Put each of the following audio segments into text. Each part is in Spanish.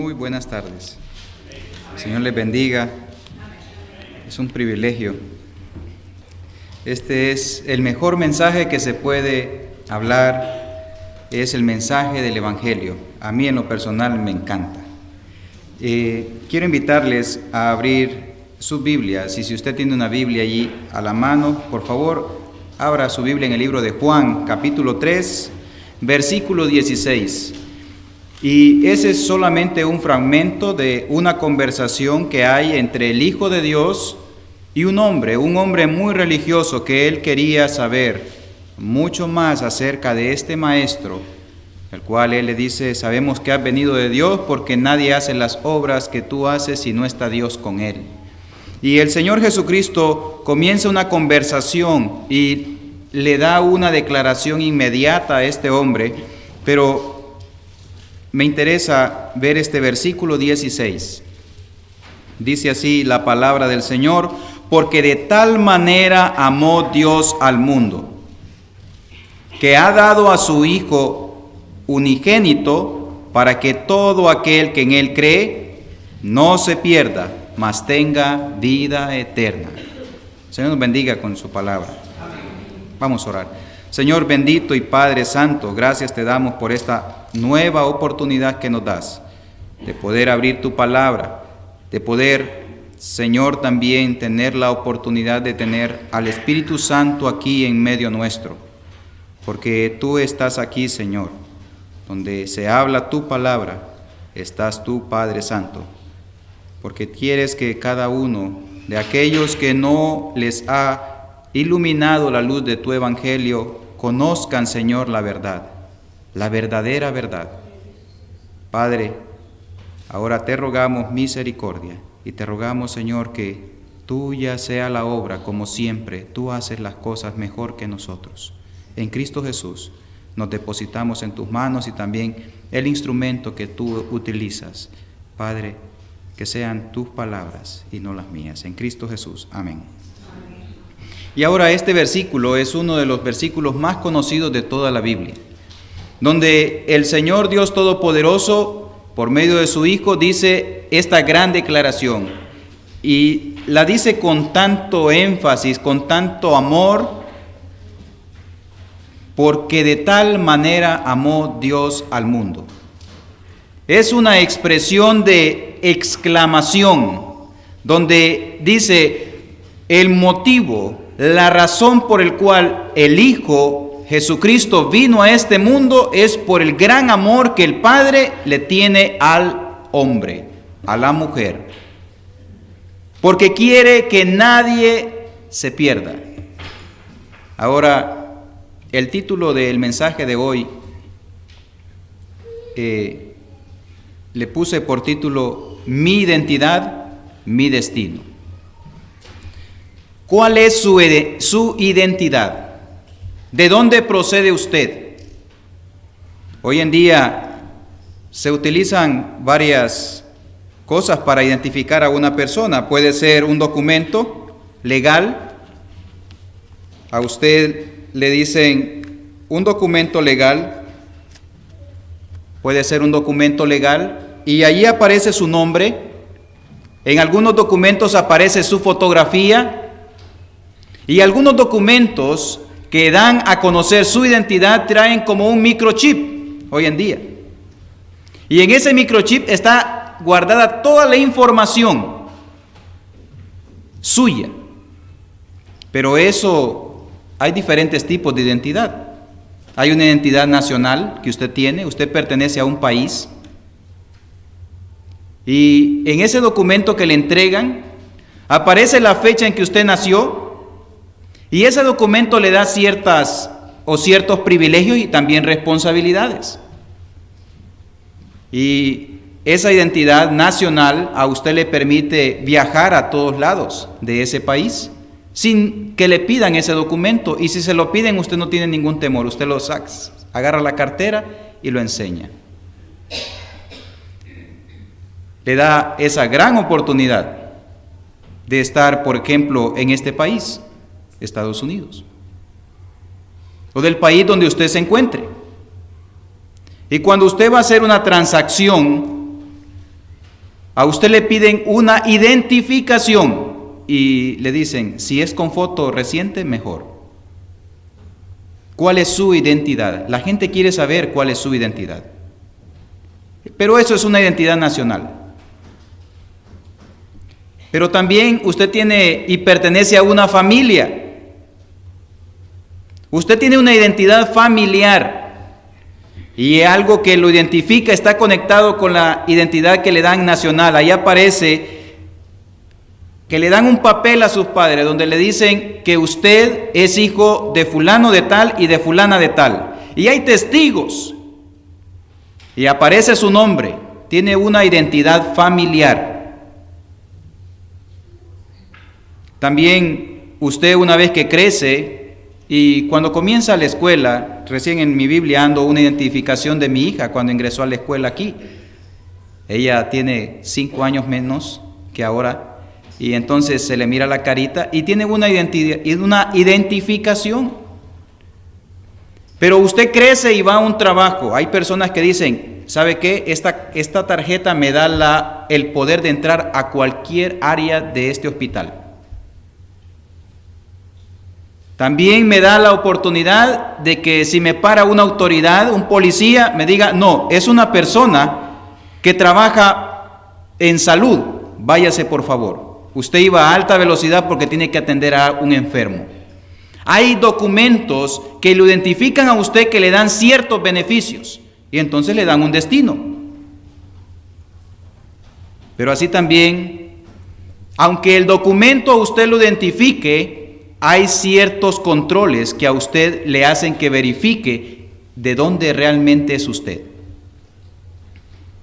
Muy buenas tardes. El Señor les bendiga. Es un privilegio. Este es el mejor mensaje que se puede hablar, es el mensaje del Evangelio. A mí en lo personal me encanta. Quiero invitarles a abrir sus Biblias, y si usted tiene una Biblia allí a la mano, por favor, abra su Biblia en el libro de Juan, capítulo 3, versículo 16. Y ese es solamente un fragmento de una conversación que hay entre el Hijo de Dios y un hombre muy religioso, que él quería saber mucho más acerca de este maestro, el cual él le dice: sabemos que has venido de Dios, porque nadie hace las obras que tú haces si no está Dios con él. Y el Señor Jesucristo comienza una conversación y le da una declaración inmediata a este hombre, pero me interesa ver este versículo 16. Dice así la palabra del Señor: porque de tal manera amó Dios al mundo, que ha dado a su Hijo unigénito, para que todo aquel que en Él cree no se pierda, mas tenga vida eterna. El Señor nos bendiga con su palabra. Vamos a orar. Señor bendito y Padre santo, gracias te damos por esta nueva oportunidad que nos das de poder abrir tu palabra, de poder, Señor, también tener la oportunidad de tener al Espíritu Santo aquí en medio nuestro, porque tú estás aquí, Señor, donde se habla tu palabra, estás tú, Padre Santo, porque quieres que cada uno de aquellos que no les ha iluminado la luz de tu Evangelio conozcan, Señor, la verdad, la verdadera verdad. Padre, ahora te rogamos misericordia y te rogamos, Señor, que tuya sea la obra, como siempre. Tú haces las cosas mejor que nosotros. En Cristo Jesús nos depositamos en tus manos y también el instrumento que tú utilizas. Padre, que sean tus palabras y no las mías. En Cristo Jesús. Amén. Y ahora este versículo es uno de los versículos más conocidos de toda la Biblia, donde el Señor Dios Todopoderoso, por medio de su Hijo, dice esta gran declaración, y la dice con tanto énfasis, con tanto amor, porque de tal manera amó Dios al mundo. Es una expresión de exclamación, donde dice el motivo, la razón por el cual el Hijo Jesucristo vino a este mundo es por el gran amor que el Padre le tiene al hombre, a la mujer, porque quiere que nadie se pierda. Ahora, el título del mensaje de hoy le puse por título: Mi identidad, mi destino. ¿Cuál es su identidad? ¿De dónde procede usted? Hoy en día se utilizan varias cosas para identificar a una persona. Puede ser un documento legal. A usted le dicen un documento legal. Puede ser un documento legal y allí aparece su nombre. En algunos documentos aparece su fotografía. Y algunos documentos que dan a conocer su identidad traen como un microchip hoy en día. Y en ese microchip está guardada toda la información suya. Pero eso, hay diferentes tipos de identidad. Hay una identidad nacional que usted tiene, usted pertenece a un país. Y en ese documento que le entregan, aparece la fecha en que usted nació. Y ese documento le da ciertos privilegios y también responsabilidades. Y esa identidad nacional a usted le permite viajar a todos lados de ese país sin que le pidan ese documento. Y si se lo piden, usted no tiene ningún temor. Usted lo saca, agarra la cartera y lo enseña. Le da esa gran oportunidad de estar, por ejemplo, en este país, Estados Unidos, o del país donde usted se encuentre. Y cuando usted va a hacer una transacción, A usted le piden una identificación y le dicen, si es con foto reciente, mejor. ¿Cuál es su identidad? La gente quiere saber cuál es su identidad. Pero eso es una identidad nacional. Pero también usted tiene y pertenece a una familia. Usted tiene una identidad familiar. Y algo que lo identifica está conectado con la identidad que le dan nacional. Ahí aparece que le dan un papel a sus padres donde le dicen que usted es hijo de fulano de tal y de fulana de tal. Y hay testigos. Y aparece su nombre. Tiene una identidad familiar. También usted, una vez que crece y cuando comienza la escuela, recién en mi Biblia ando una identificación de mi hija cuando ingresó a la escuela aquí. Ella tiene 5 años menos que ahora y entonces se le mira la carita y tiene una identificación. Pero usted crece y va a un trabajo. Hay personas que dicen, ¿sabe qué? Esta tarjeta me da el poder de entrar a cualquier área de este hospital. También me da la oportunidad de que si me para una autoridad, un policía, me diga, no, es una persona que trabaja en salud, váyase por favor. Usted iba a alta velocidad porque tiene que atender a un enfermo. Hay documentos que lo identifican a usted, que le dan ciertos beneficios y entonces le dan un destino. Pero así también, aunque el documento a usted lo identifique, hay ciertos controles que a usted le hacen que verifique de dónde realmente es usted.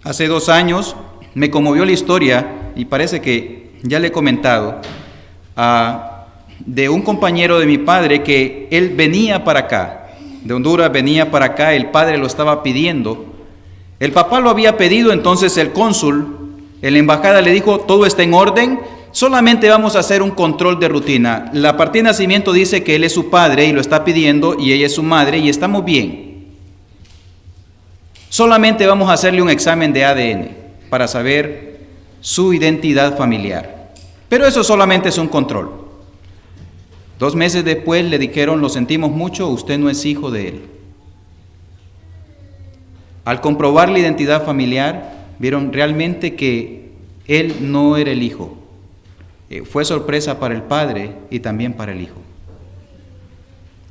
Hace 2 años me conmovió la historia, y parece que ya le he comentado, de un compañero de mi padre que él venía para acá, de Honduras venía para acá, el padre lo estaba pidiendo, el papá lo había pedido, entonces el cónsul en la embajada le dijo, todo está en orden, solamente vamos a hacer un control de rutina. La partida de nacimiento dice que él es su padre y lo está pidiendo y ella es su madre y estamos bien. Solamente vamos a hacerle un examen de ADN para saber su identidad familiar. Pero eso solamente es un control. 2 meses después le dijeron, lo sentimos mucho, usted no es hijo de él. Al comprobar la identidad familiar, vieron realmente que él no era el hijo. Fue sorpresa para el padre y también para el hijo.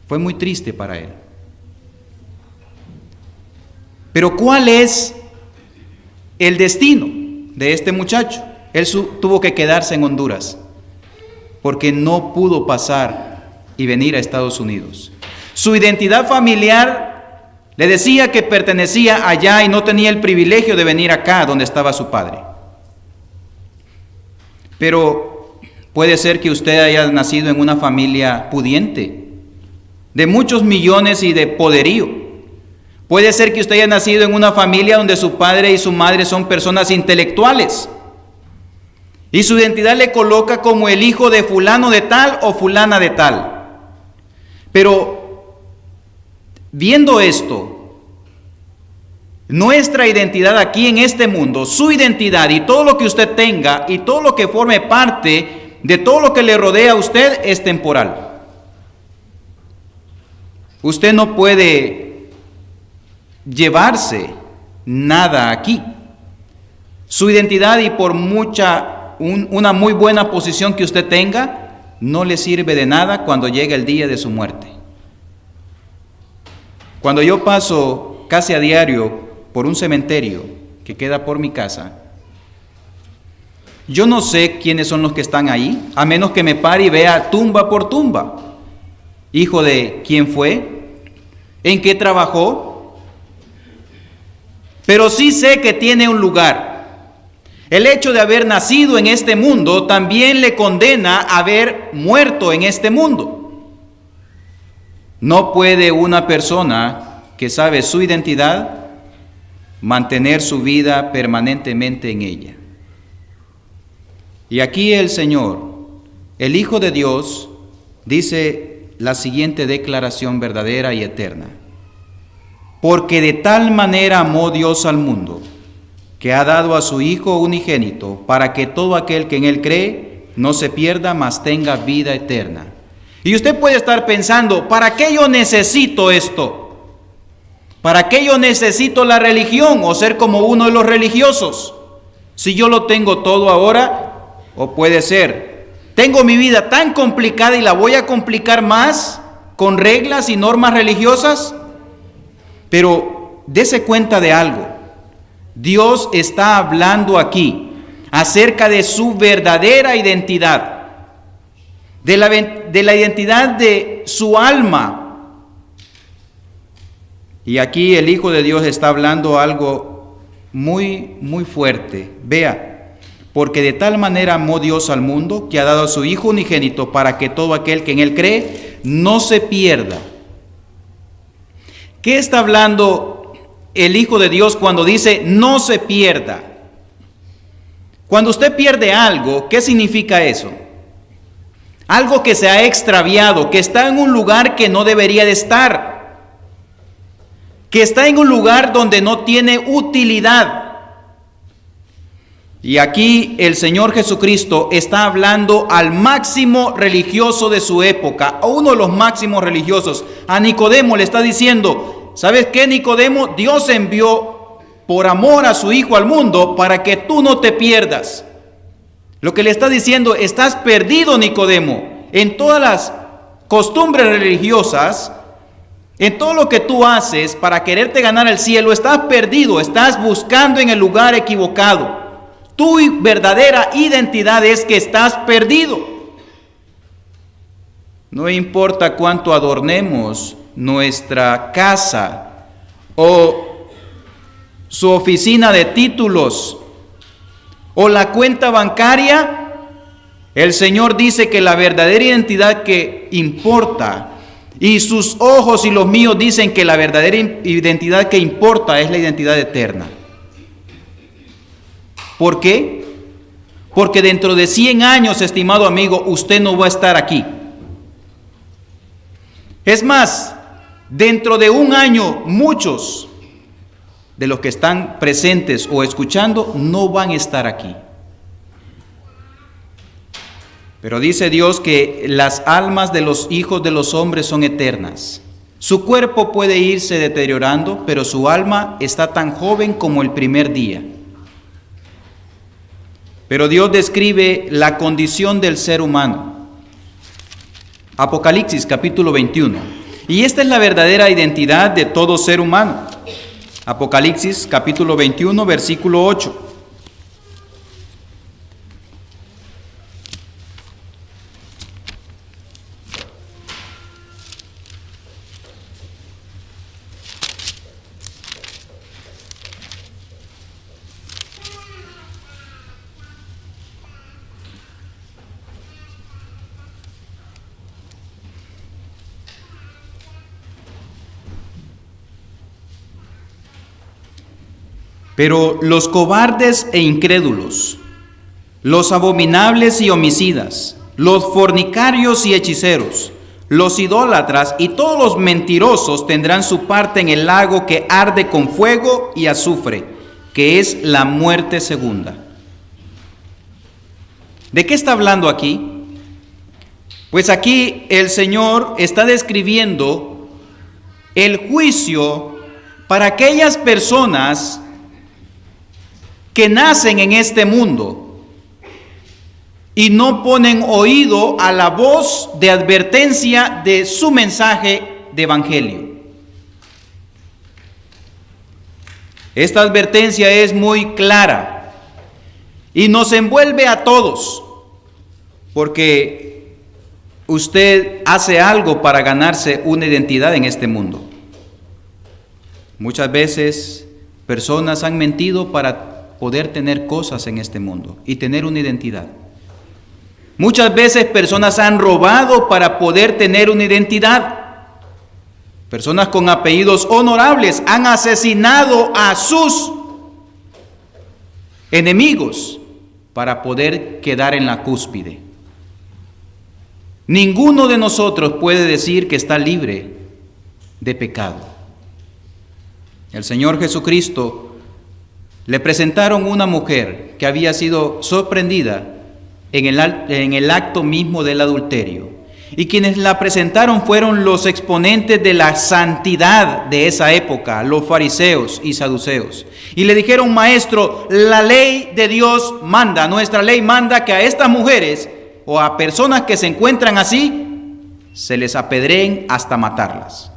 Fue muy triste para él. Pero ¿cuál es el destino de este muchacho? Él tuvo que quedarse en Honduras porque no pudo pasar y venir a Estados Unidos. Su identidad familiar le decía que pertenecía allá y no tenía el privilegio de venir acá donde estaba su padre. Pero puede ser que usted haya nacido en una familia pudiente, de muchos millones y de poderío. Puede ser que usted haya nacido en una familia donde su padre y su madre son personas intelectuales. Y su identidad le coloca como el hijo de fulano de tal o fulana de tal. Pero viendo esto, nuestra identidad aquí en este mundo, su identidad y todo lo que usted tenga y todo lo que forme parte de todo lo que le rodea a usted es temporal. Usted no puede llevarse nada aquí. Su identidad y por una muy buena posición que usted tenga, no le sirve de nada cuando llegue el día de su muerte. Cuando yo paso casi a diario por un cementerio que queda por mi casa, yo no sé quiénes son los que están ahí, a menos que me pare y vea tumba por tumba. Hijo de quién fue, en qué trabajó, pero sí sé que tiene un lugar. El hecho de haber nacido en este mundo también le condena a haber muerto en este mundo. No puede una persona que sabe su identidad mantener su vida permanentemente en ella. Y aquí el Señor, el Hijo de Dios, dice la siguiente declaración verdadera y eterna. Porque de tal manera amó Dios al mundo, que ha dado a su Hijo unigénito, para que todo aquel que en Él cree no se pierda, mas tenga vida eterna. Y usted puede estar pensando, ¿para qué yo necesito esto? ¿Para qué yo necesito la religión o ser como uno de los religiosos? Si yo lo tengo todo ahora, o puede ser, tengo mi vida tan complicada y la voy a complicar más con reglas y normas religiosas. Pero dése cuenta de algo. Dios está hablando aquí acerca de su verdadera identidad, de la identidad de su alma. Y aquí el Hijo de Dios está hablando algo muy, muy fuerte. Vea, porque de tal manera amó Dios al mundo que ha dado a su Hijo unigénito para que todo aquel que en Él cree no se pierda. ¿Qué está hablando el Hijo de Dios cuando dice no se pierda? Cuando usted pierde algo, ¿qué significa eso? Algo que se ha extraviado, que está en un lugar que no debería de estar, que está en un lugar donde no tiene utilidad. Y aquí el Señor Jesucristo está hablando al máximo religioso de su época, a uno de los máximos religiosos. A Nicodemo le está diciendo, ¿sabes qué, Nicodemo? Dios envió por amor a su Hijo al mundo para que tú no te pierdas. Lo que le está diciendo, estás perdido, Nicodemo, en todas las costumbres religiosas, en todo lo que tú haces para quererte ganar el cielo, estás perdido, estás buscando en el lugar equivocado. Tu verdadera identidad es que estás perdido. No importa cuánto adornemos nuestra casa o su oficina de títulos o la cuenta bancaria, el Señor dice que la verdadera identidad que importa, y sus ojos y los míos dicen que la verdadera identidad que importa es la identidad eterna. ¿Por qué? Porque dentro de 100 años, estimado amigo, usted no va a estar aquí. Es más, dentro de un año, muchos de los que están presentes o escuchando no van a estar aquí. Pero dice Dios que las almas de los hijos de los hombres son eternas. Su cuerpo puede irse deteriorando, pero su alma está tan joven como el primer día. Pero Dios describe la condición del ser humano. Apocalipsis capítulo 21. Y esta es la verdadera identidad de todo ser humano. Apocalipsis capítulo 21, versículo 8. Pero los cobardes e incrédulos, los abominables y homicidas, los fornicarios y hechiceros, los idólatras y todos los mentirosos tendrán su parte en el lago que arde con fuego y azufre, que es la muerte segunda. ¿De qué está hablando aquí? Pues aquí el Señor está describiendo el juicio para aquellas personas que nacen en este mundo y no ponen oído a la voz de advertencia de su mensaje de evangelio. Esta advertencia es muy clara y nos envuelve a todos, porque usted hace algo para ganarse una identidad en este mundo. Muchas veces personas han mentido para poder tener cosas en este mundo y tener una identidad. Muchas veces personas han robado para poder tener una identidad. Personas con apellidos honorables han asesinado a sus enemigos para poder quedar en la cúspide. Ninguno de nosotros puede decir que está libre de pecado. El Señor Jesucristo Le presentaron una mujer que había sido sorprendida en el acto mismo del adulterio. Y quienes la presentaron fueron los exponentes de la santidad de esa época, los fariseos y saduceos. Y le dijeron: maestro, la ley de Dios manda, nuestra ley manda que a estas mujeres o a personas que se encuentran así, se les apedreen hasta matarlas.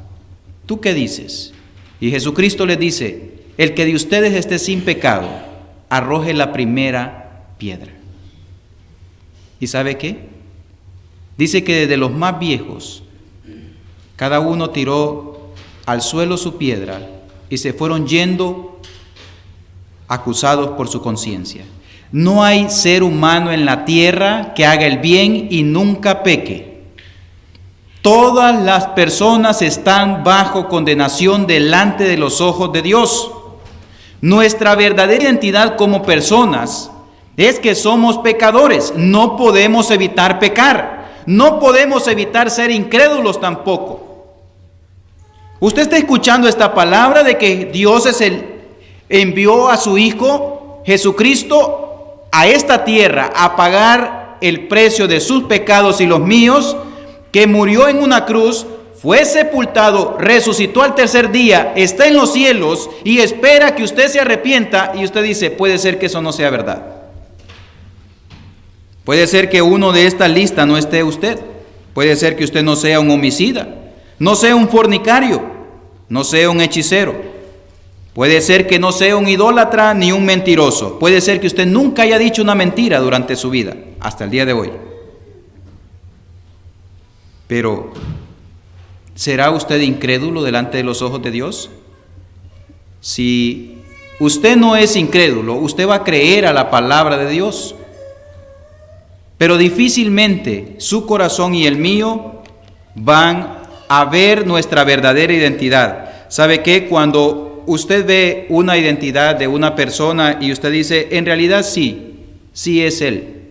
¿Tú qué dices? Y Jesucristo les dice: el que de ustedes esté sin pecado, arroje la primera piedra. ¿Y sabe qué? Dice que desde los más viejos, cada uno tiró al suelo su piedra y se fueron yendo acusados por su conciencia. No hay ser humano en la tierra que haga el bien y nunca peque. Todas las personas están bajo condenación delante de los ojos de Dios. Nuestra verdadera identidad como personas es que somos pecadores. No podemos evitar pecar. No podemos evitar ser incrédulos tampoco. Usted está escuchando esta palabra de que Dios envió a su Hijo Jesucristo a esta tierra a pagar el precio de sus pecados y los míos, que murió en una cruz, fue sepultado, resucitó al tercer día, está en los cielos y espera que usted se arrepienta. Y usted dice: puede ser que eso no sea verdad. Puede ser que uno de esta lista no esté usted. Puede ser que usted no sea un homicida, no sea un fornicario, no sea un hechicero. Puede ser que no sea un idólatra ni un mentiroso. Puede ser que usted nunca haya dicho una mentira durante su vida, hasta el día de hoy. Pero, ¿será usted incrédulo delante de los ojos de Dios? Si usted no es incrédulo, usted va a creer a la palabra de Dios. Pero difícilmente su corazón y el mío van a ver nuestra verdadera identidad. ¿Sabe qué? Cuando usted ve una identidad de una persona y usted dice: en realidad sí es él.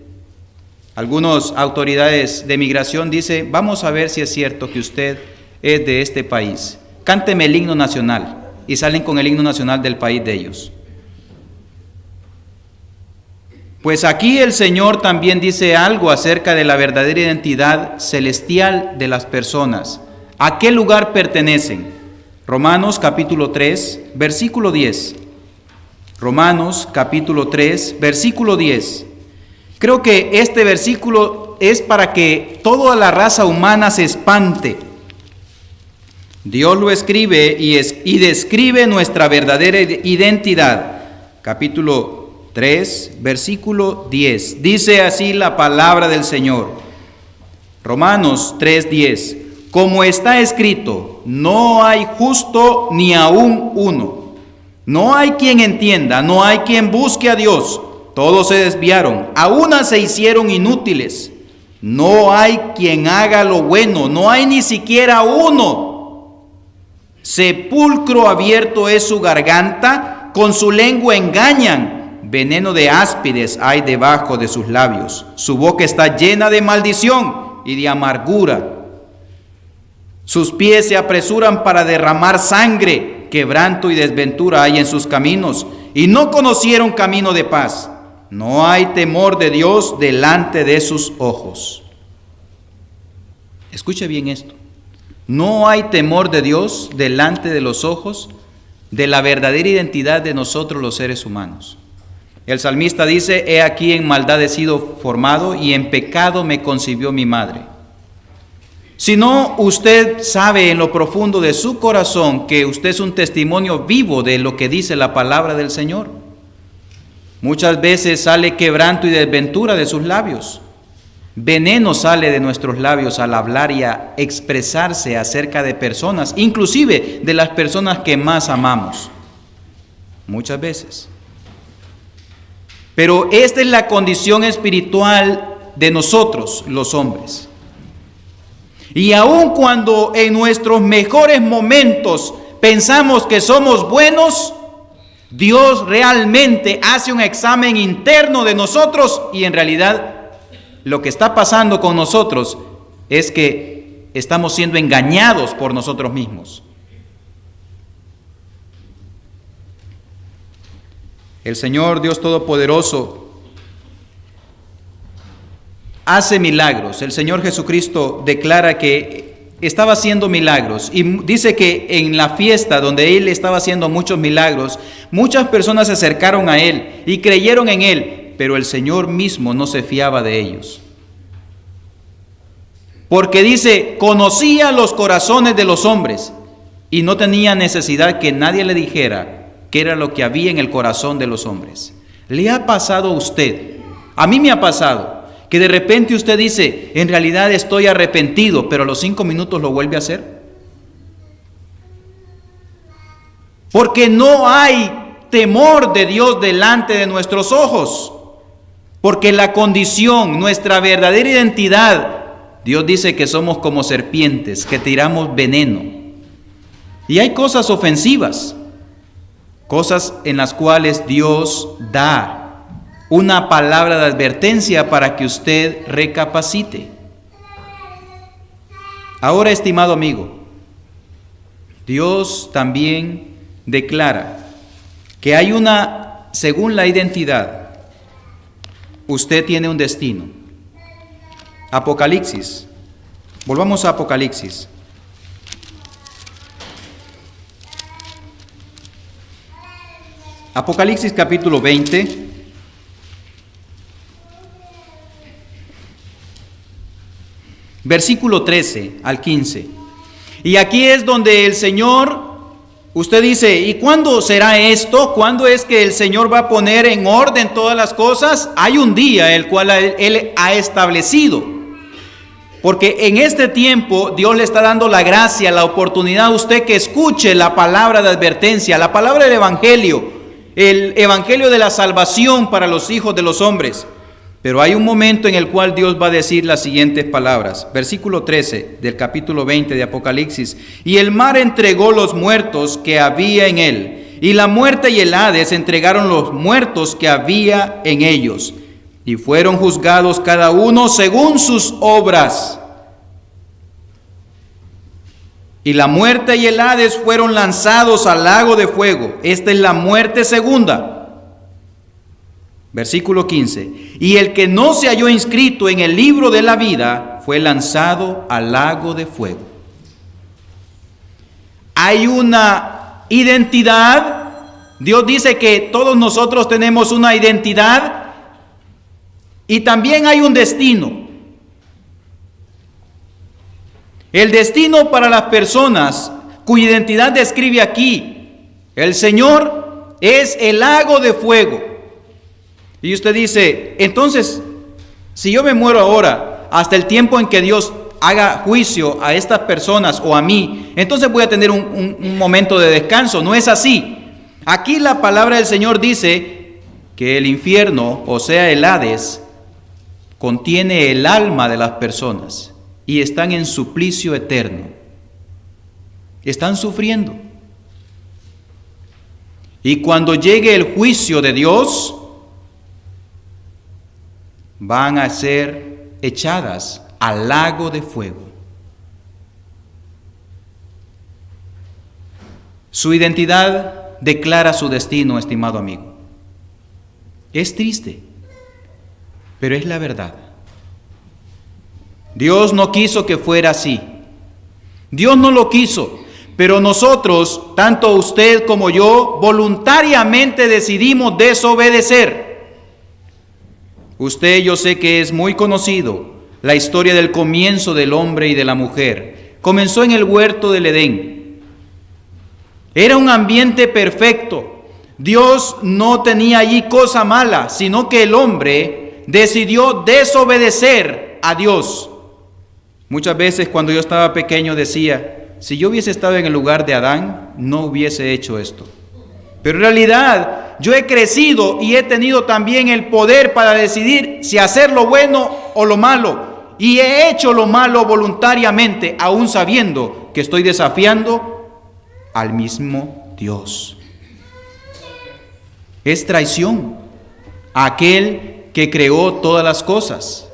Algunas autoridades de migración dicen: vamos a ver si es cierto que usted es de este país. Cánteme el himno nacional. Y salen con el himno nacional del país de ellos. Pues aquí el Señor también dice algo acerca de la verdadera identidad celestial de las personas. ¿A qué lugar pertenecen? Romanos capítulo 3, versículo 10. Romanos capítulo 3, versículo 10. Creo que este versículo es para que toda la raza humana se espante. Dios lo escribe y describe nuestra verdadera identidad. Capítulo 3, versículo 10. Dice así la palabra del Señor. Romanos 3, 10. Como está escrito: no hay justo ni aún uno. No hay quien entienda, no hay quien busque a Dios. Todos se desviaron, a una se hicieron inútiles. No hay quien haga lo bueno, no hay ni siquiera uno. Sepulcro abierto es su garganta, con su lengua engañan. Veneno de áspides hay debajo de sus labios. Su boca está llena de maldición y de amargura. Sus pies se apresuran para derramar sangre. Quebranto y desventura hay en sus caminos, y no conocieron camino de paz. No hay temor de Dios delante de sus ojos. Escuche bien esto. No hay temor de Dios delante de los ojos de la verdadera identidad de nosotros los seres humanos. El salmista dice: he aquí en maldad he sido formado y en pecado me concibió mi madre. Si no, usted sabe en lo profundo de su corazón que usted es un testimonio vivo de lo que dice la palabra del Señor. Muchas veces sale quebranto y desventura de sus labios. Veneno sale de nuestros labios al hablar y a expresarse acerca de personas, inclusive de las personas que más amamos. Muchas veces. Pero esta es la condición espiritual de nosotros, los hombres. Y aun cuando en nuestros mejores momentos pensamos que somos buenos, Dios realmente hace un examen interno de nosotros y en realidad lo que está pasando con nosotros es que estamos siendo engañados por nosotros mismos. El Señor Dios Todopoderoso hace milagros. El Señor Jesucristo declara que estaba haciendo milagros y dice que en la fiesta donde Él estaba haciendo muchos milagros, muchas personas se acercaron a Él y creyeron en Él, pero el Señor mismo no se fiaba de ellos. Porque dice, conocía los corazones de los hombres y no tenía necesidad que nadie le dijera qué era lo que había en el corazón de los hombres. ¿Le ha pasado a usted? A mí me ha pasado que de repente usted dice, en realidad estoy arrepentido, pero a los 5 minutos lo vuelve a hacer. Porque no hay temor de Dios delante de nuestros ojos. Porque la condición, nuestra verdadera identidad, Dios dice que somos como serpientes, que tiramos veneno. Y hay cosas ofensivas, cosas en las cuales Dios da una palabra de advertencia para que usted recapacite. Ahora, estimado amigo, Dios también declara que hay según la identidad, usted tiene un destino. Apocalipsis. Volvamos a Apocalipsis. Apocalipsis capítulo 20. Versículo 13 al 15. Y aquí es donde el Señor, usted dice, ¿y cuándo será esto? ¿Cuándo es que el Señor va a poner en orden todas las cosas? Hay un día el cual Él ha establecido. Porque en este tiempo Dios le está dando la gracia, la oportunidad a usted que escuche la palabra de advertencia, la palabra del Evangelio, el Evangelio de la salvación para los hijos de los hombres. Pero hay un momento en el cual Dios va a decir las siguientes palabras. Versículo 13 del capítulo 20 de Apocalipsis. Y el mar entregó los muertos que había en él, y la muerte y el Hades entregaron los muertos que había en ellos, y fueron juzgados cada uno según sus obras. Y la muerte y el Hades fueron lanzados al lago de fuego. Esta es la muerte segunda. Versículo 15. Y el que no se halló inscrito en el libro de la vida fue lanzado al lago de fuego. Hay una identidad. Dios dice que todos nosotros tenemos una identidad. Y también hay un destino. El destino para las personas cuya identidad describe aquí el Señor es el lago de fuego. Y usted dice, entonces, si yo me muero ahora, hasta el tiempo en que Dios haga juicio a estas personas o a mí, entonces voy a tener un momento de descanso. No es así. Aquí la palabra del Señor dice que el infierno, o sea el Hades, contiene el alma de las personas y están en suplicio eterno. Están sufriendo. Y cuando llegue el juicio de Dios, van a ser echadas al lago de fuego. Su identidad declara su destino, estimado amigo. Es triste, pero es la verdad. Dios no quiso que fuera así. Dios no lo quiso, pero nosotros, tanto usted como yo, voluntariamente decidimos desobedecer. Usted, yo sé que es muy conocido la historia del comienzo del hombre y de la mujer. Comenzó en el huerto del Edén. Era un ambiente perfecto. Dios no tenía allí cosa mala, sino que el hombre decidió desobedecer a Dios. Muchas veces cuando yo estaba pequeño decía, si yo hubiese estado en el lugar de Adán, no hubiese hecho esto. Pero en realidad yo he crecido y he tenido también el poder para decidir si hacer lo bueno o lo malo. Y he hecho lo malo voluntariamente, aún sabiendo que estoy desafiando al mismo Dios. Es traición a aquel que creó todas las cosas.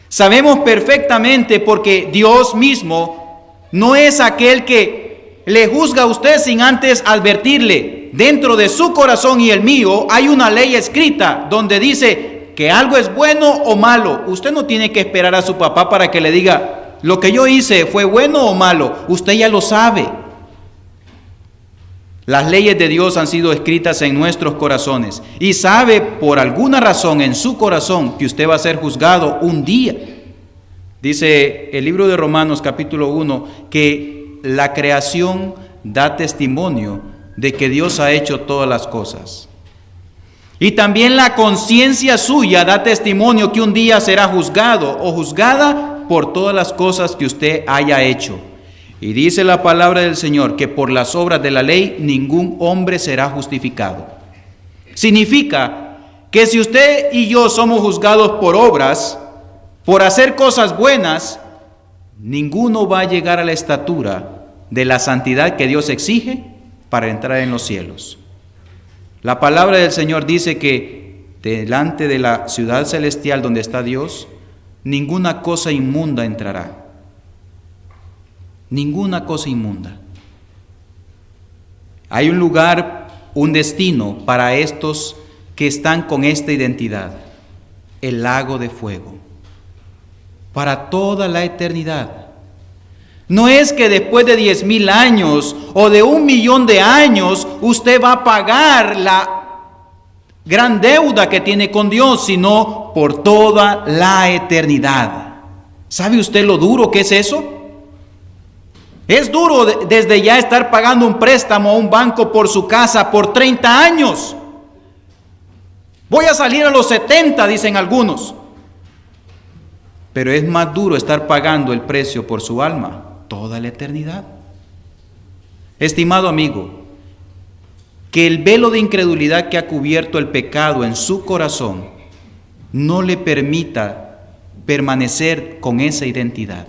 Sabemos perfectamente porque Dios mismo no es aquel que le juzga a usted sin antes advertirle. dentro de su corazón y el mío hay una ley escrita donde dice que algo es bueno o malo. Usted no tiene que esperar a su papá para que le diga, lo que yo hice fue bueno o malo. Usted ya lo sabe. Las leyes de Dios han sido escritas en nuestros corazones y sabe por alguna razón en su corazón que usted va a ser juzgado un día. Dice el libro de Romanos capítulo 1 que la creación da testimonio de que Dios ha hecho todas las cosas. Y también la conciencia suya da testimonio que un día será juzgado o juzgada por todas las cosas que usted haya hecho. Y dice la palabra del Señor que por las obras de la ley ningún hombre será justificado. Significa que si usted y yo somos juzgados por obras, por hacer cosas buenas, ninguno va a llegar a la estatura de la santidad que Dios exige para entrar en los cielos. La palabra del Señor dice que delante de la ciudad celestial donde está Dios, ninguna cosa inmunda entrará. Ninguna cosa inmunda. Hay un lugar, un destino para estos que están con esta identidad: el lago de fuego, para toda la eternidad. No es que después de 10,000 años o de 1,000,000 de años usted va a pagar la gran deuda que tiene con Dios, sino por toda la eternidad. ¿Sabe usted lo duro que es eso? Es duro desde ya estar pagando un préstamo a un banco por su casa por 30 años. Voy a salir a los 70, dicen algunos. Pero es más duro estar pagando el precio por su alma toda la eternidad. Estimado amigo, que el velo de incredulidad que ha cubierto el pecado en su corazón no le permita permanecer con esa identidad.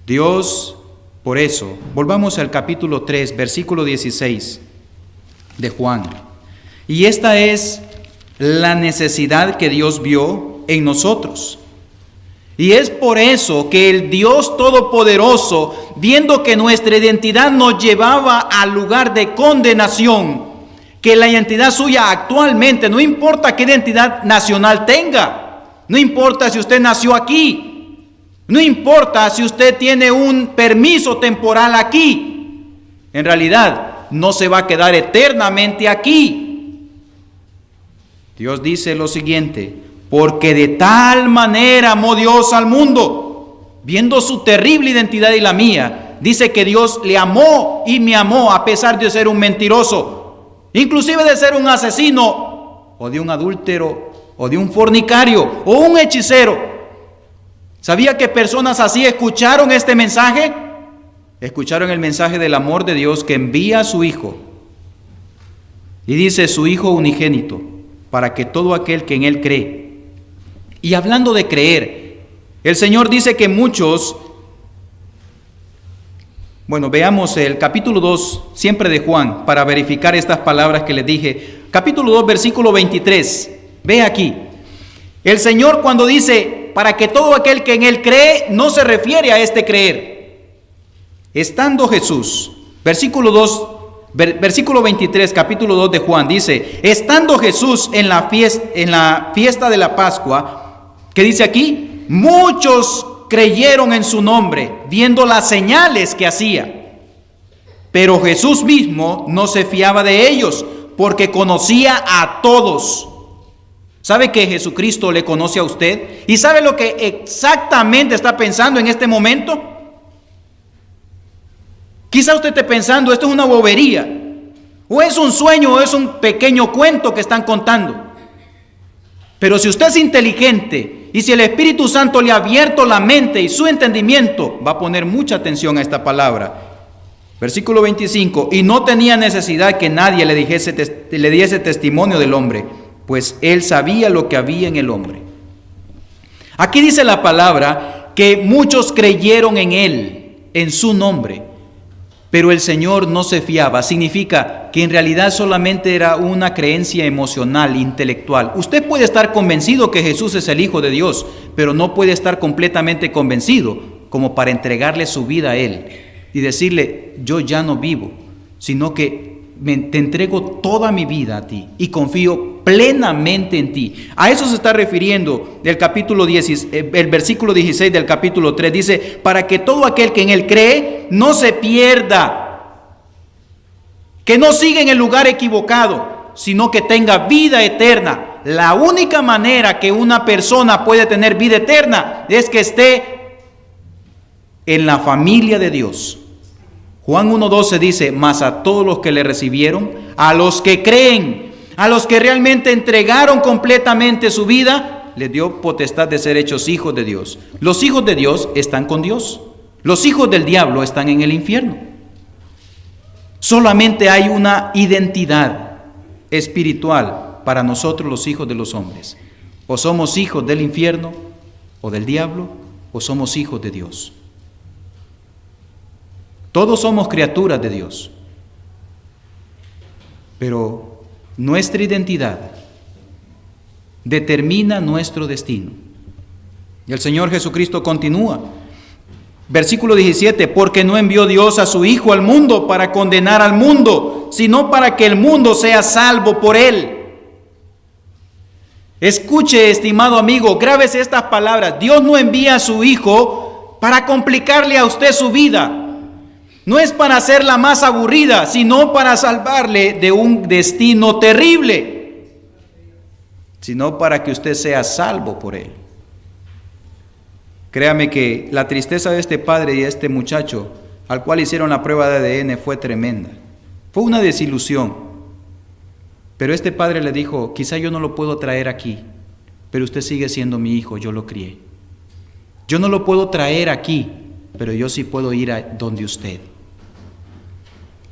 Dios, por eso, volvamos al capítulo 3, versículo 16 de Juan. Y esta es la necesidad que Dios vio en nosotros. Y es por eso que el Dios Todopoderoso, viendo que nuestra identidad nos llevaba al lugar de condenación, que la identidad suya actualmente, no importa qué identidad nacional tenga, no importa si usted nació aquí, no importa si usted tiene un permiso temporal aquí, en realidad no se va a quedar eternamente aquí. Dios dice lo siguiente: porque de tal manera amó Dios al mundo, viendo su terrible identidad y la mía, dice que Dios le amó y me amó a pesar de ser un mentiroso, inclusive de ser un asesino, o de un adúltero, o de un fornicario, o un hechicero. ¿Sabía que personas así escucharon este mensaje? Escucharon el mensaje del amor de Dios que envía a su Hijo. Y dice su Hijo unigénito, para que todo aquel que en Él cree. Y hablando de creer, el Señor dice que muchos, veamos el capítulo 2, siempre de Juan, para verificar estas palabras que les dije. Capítulo 2, versículo 23. Ve aquí. El Señor cuando dice, para que todo aquel que en Él cree, no se refiere a este creer. Estando Jesús, versículo 23, capítulo 2 de Juan, dice, estando Jesús en la fiesta de la Pascua, ¿qué dice aquí? Muchos creyeron en su nombre, viendo las señales que hacía. Pero Jesús mismo no se fiaba de ellos, porque conocía a todos. ¿Sabe que Jesucristo le conoce a usted? ¿Y sabe lo que exactamente está pensando en este momento? Quizá usted esté pensando, esto es una bobería, o es un sueño, o es un pequeño cuento que están contando. Pero si usted es inteligente, y si el Espíritu Santo le ha abierto la mente y su entendimiento, va a poner mucha atención a esta palabra. Versículo 25, y no tenía necesidad que nadie le diese testimonio del hombre, pues él sabía lo que había en el hombre. Aquí dice la palabra que muchos creyeron en él, en su nombre, pero el Señor no se fiaba. Significa que en realidad solamente era una creencia emocional, intelectual. Usted puede estar convencido que Jesús es el Hijo de Dios, pero no puede estar completamente convencido como para entregarle su vida a Él. y decirle, yo ya no vivo, sino que te entrego toda mi vida a ti y confío plenamente en ti. A eso se está refiriendo el versículo 16 del capítulo 3. Dice, para que todo aquel que en él cree no se pierda, que no siga en el lugar equivocado, sino que tenga vida eterna. La única manera que una persona puede tener vida eterna es que esté en la familia de Dios. Juan 1:12 dice, mas a todos los que le recibieron, a los que creen, a los que realmente entregaron completamente su vida, les dio potestad de ser hechos hijos de Dios. Los hijos de Dios están con Dios. Los hijos del diablo están en el infierno. Solamente hay una identidad espiritual para nosotros los hijos de los hombres. O somos hijos del infierno o del diablo, o somos hijos de Dios. Todos somos criaturas de Dios, pero nuestra identidad determina nuestro destino. Y el Señor Jesucristo continúa. Versículo 17, porque no envió Dios a su Hijo al mundo para condenar al mundo, sino para que el mundo sea salvo por él. Escuche, estimado amigo, grábese estas palabras. Dios no envía a su Hijo para complicarle a usted su vida. No es para hacerla más aburrida, sino para salvarle de un destino terrible, sino para que usted sea salvo por él. Créame que la tristeza de este padre y de este muchacho, al cual hicieron la prueba de ADN, fue tremenda. Fue una desilusión. Pero este padre le dijo, quizá yo no lo puedo traer aquí, pero usted sigue siendo mi hijo, yo lo crié. Yo no lo puedo traer aquí, pero yo sí puedo ir a donde usted.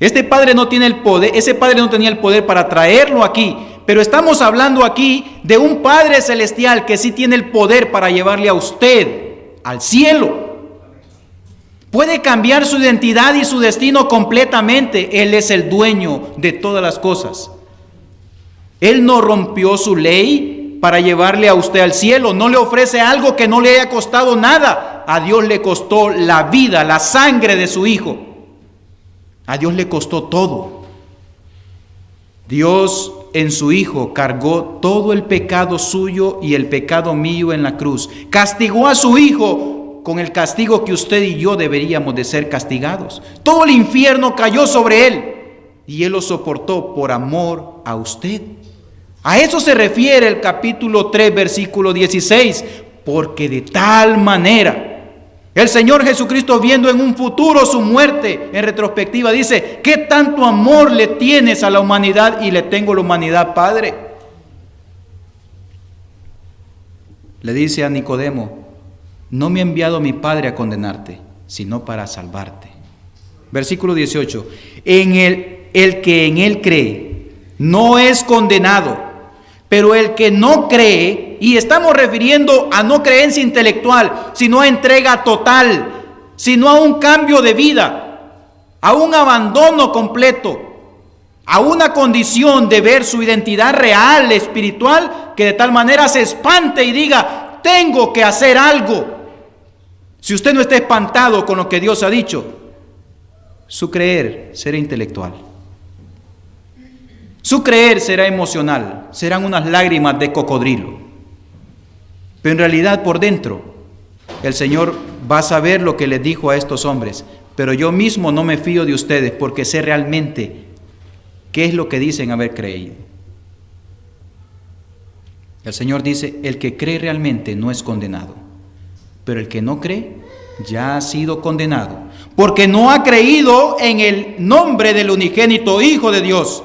Este padre no tiene el poder, ese padre no tenía el poder para traerlo aquí, pero estamos hablando aquí de un Padre celestial que sí tiene el poder para llevarle a usted al cielo. Puede cambiar su identidad y su destino completamente. Él es el dueño de todas las cosas. Él no rompió su ley para llevarle a usted al cielo. No le ofrece algo que no le haya costado nada. A Dios le costó la vida, la sangre de su Hijo. A Dios le costó todo. Dios en su Hijo cargó todo el pecado suyo y el pecado mío en la cruz. Castigó a su Hijo con el castigo que usted y yo deberíamos de ser castigados. Todo el infierno cayó sobre Él y Él lo soportó por amor a usted. A eso se refiere el capítulo 3, versículo 16. Porque de tal manera el Señor Jesucristo, viendo en un futuro su muerte en retrospectiva, dice, ¿qué tanto amor le tienes a la humanidad? Y le tengo la humanidad, Padre. Le dice a Nicodemo, no me ha enviado mi Padre a condenarte, sino para salvarte. Versículo 18, el que en él cree no es condenado, pero el que no cree, y estamos refiriendo a no creencia intelectual, sino a entrega total, sino a un cambio de vida, a un abandono completo, a una condición de ver su identidad real, espiritual, que de tal manera se espante y diga, tengo que hacer algo. Si usted no está espantado con lo que Dios ha dicho, su creer será intelectual. Su creer será emocional, serán unas lágrimas de cocodrilo. Pero en realidad por dentro, el Señor va a saber lo que les dijo a estos hombres. Pero yo mismo no me fío de ustedes porque sé realmente qué es lo que dicen haber creído. El Señor dice, el que cree realmente no es condenado. Pero el que no cree ya ha sido condenado. Porque no ha creído en el nombre del unigénito Hijo de Dios.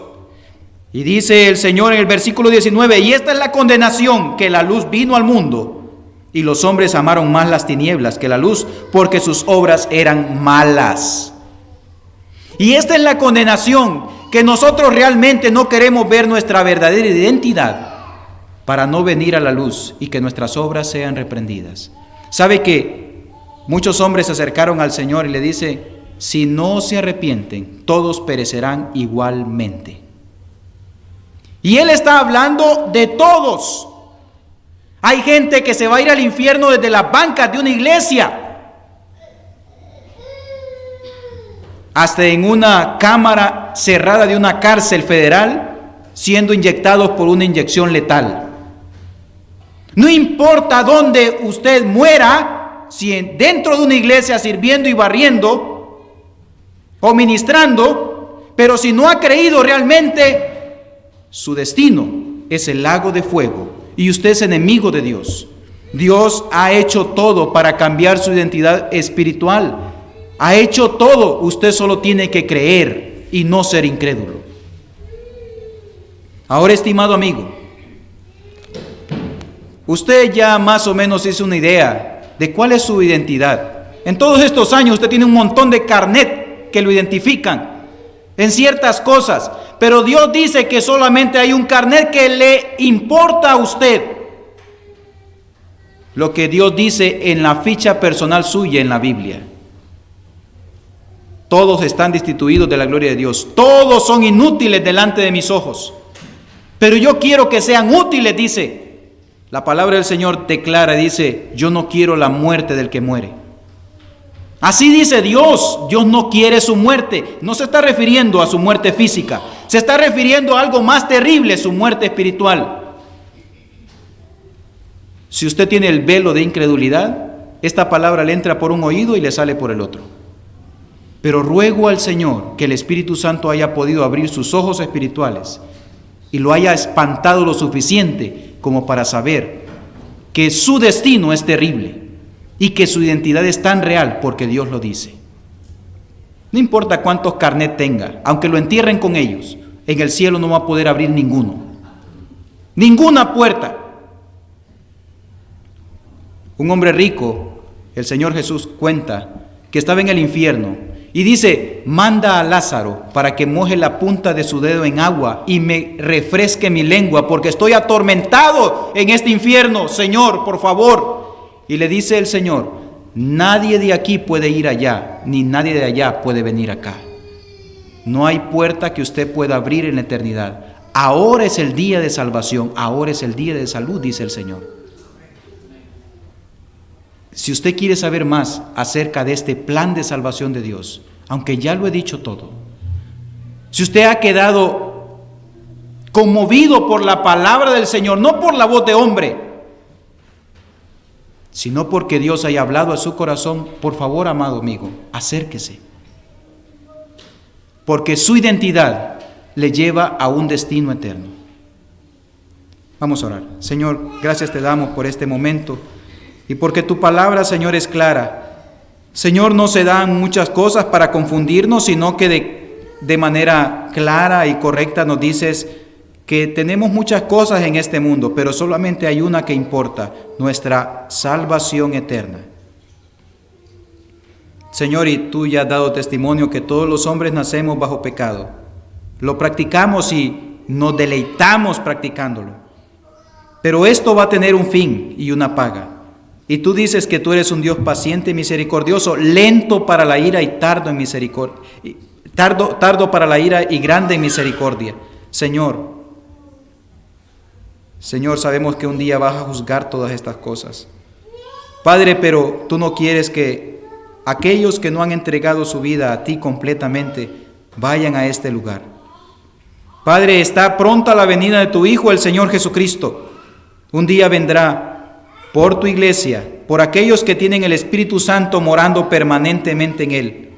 Y dice el Señor en el versículo 19, y esta es la condenación, que la luz vino al mundo, y los hombres amaron más las tinieblas que la luz, porque sus obras eran malas. Y esta es la condenación, que nosotros realmente no queremos ver nuestra verdadera identidad, para no venir a la luz, y que nuestras obras sean reprendidas. ¿Sabe que muchos hombres se acercaron al Señor y le dice, si no se arrepienten, todos perecerán igualmente? Y Él está hablando de todos. Hay gente que se va a ir al infierno desde las bancas de una iglesia. hasta en una cámara cerrada de una cárcel federal, siendo inyectados por una inyección letal. No importa dónde usted muera, si dentro de una iglesia sirviendo y barriendo o ministrando, pero si no ha creído realmente, su destino es el lago de fuego y usted es enemigo de Dios. Dios ha hecho todo para cambiar su identidad espiritual. Ha hecho todo, usted solo tiene que creer y no ser incrédulo. Ahora, estimado amigo, usted ya más o menos hizo una idea de cuál es su identidad. En todos estos años usted tiene un montón de carnet que lo identifican en ciertas cosas, pero Dios dice que solamente hay un carnet que le importa a usted. Lo que Dios dice en la ficha personal suya en la Biblia. Todos están destituidos de la gloria de Dios. Todos son inútiles delante de mis ojos. Pero yo quiero que sean útiles, dice. La palabra del Señor declara, dice, yo no quiero la muerte del que muere. Así dice Dios. Dios no quiere su muerte. No se está refiriendo a su muerte física. Se está refiriendo a algo más terrible, su muerte espiritual. Si usted tiene el velo de incredulidad, esta palabra le entra por un oído y le sale por el otro. Pero ruego al Señor que el Espíritu Santo haya podido abrir sus ojos espirituales y lo haya espantado lo suficiente como para saber que su destino es terrible y que su identidad es tan real porque Dios lo dice. No importa cuántos carnet tenga, aunque lo entierren con ellos, en el cielo no va a poder abrir ninguno. Ninguna puerta. Un hombre rico, el Señor Jesús cuenta que estaba en el infierno y dice, manda a Lázaro para que moje la punta de su dedo en agua y me refresque mi lengua porque estoy atormentado en este infierno, Señor, por favor. Y le dice el Señor, nadie de aquí puede ir allá, ni nadie de allá puede venir acá. No hay puerta que usted pueda abrir en la eternidad. Ahora es el día de salvación, ahora es el día de salud, dice el Señor. Si usted quiere saber más acerca de este plan de salvación de Dios, aunque ya lo he dicho todo, si usted ha quedado conmovido por la palabra del Señor, no por la voz de hombre, sino porque Dios haya hablado a su corazón, por favor, amado amigo, acérquese. Porque su identidad le lleva a un destino eterno. Vamos a orar. Señor, gracias te damos por este momento. Y porque tu palabra, Señor, es clara. Señor, no se dan muchas cosas para confundirnos, sino que de manera clara y correcta nos dices que tenemos muchas cosas en este mundo, pero solamente hay una que importa, nuestra salvación eterna. Señor, y tú ya has dado testimonio que todos los hombres nacemos bajo pecado. Lo practicamos y nos deleitamos practicándolo. Pero esto va a tener un fin y una paga. Y tú dices que tú eres un Dios paciente y misericordioso, lento para la ira y tardo en misericordia, tardo para la ira y grande en misericordia. Señor, sabemos que un día vas a juzgar todas estas cosas. Padre, pero tú no quieres que aquellos que no han entregado su vida a ti completamente vayan a este lugar. Padre, está pronta la venida de tu Hijo, el Señor Jesucristo. Un día vendrá por tu iglesia, por aquellos que tienen el Espíritu Santo morando permanentemente en él.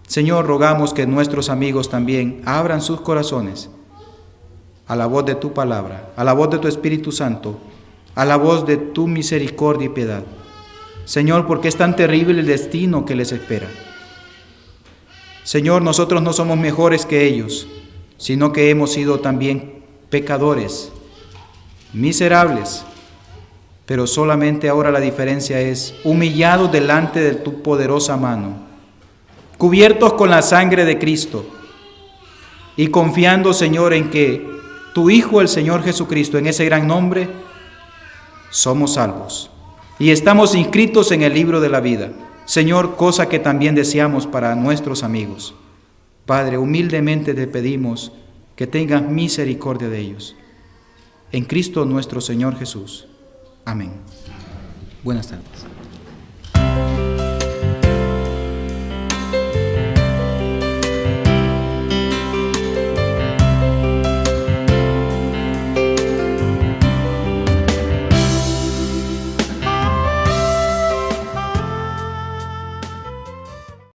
Señor, rogamos que nuestros amigos también abran sus corazones a la voz de tu palabra, a la voz de tu Espíritu Santo, a la voz de tu misericordia y piedad. Señor, porque es tan terrible el destino que les espera. Señor, nosotros no somos mejores que ellos, sino que hemos sido también pecadores, miserables, pero solamente ahora la diferencia es humillados delante de tu poderosa mano, cubiertos con la sangre de Cristo y confiando, Señor, en que tu Hijo, el Señor Jesucristo, en ese gran nombre, somos salvos y estamos inscritos en el libro de la vida. Señor, cosa que también deseamos para nuestros amigos. Padre, humildemente te pedimos que tengas misericordia de ellos. En Cristo nuestro Señor Jesús. Amén. Buenas tardes.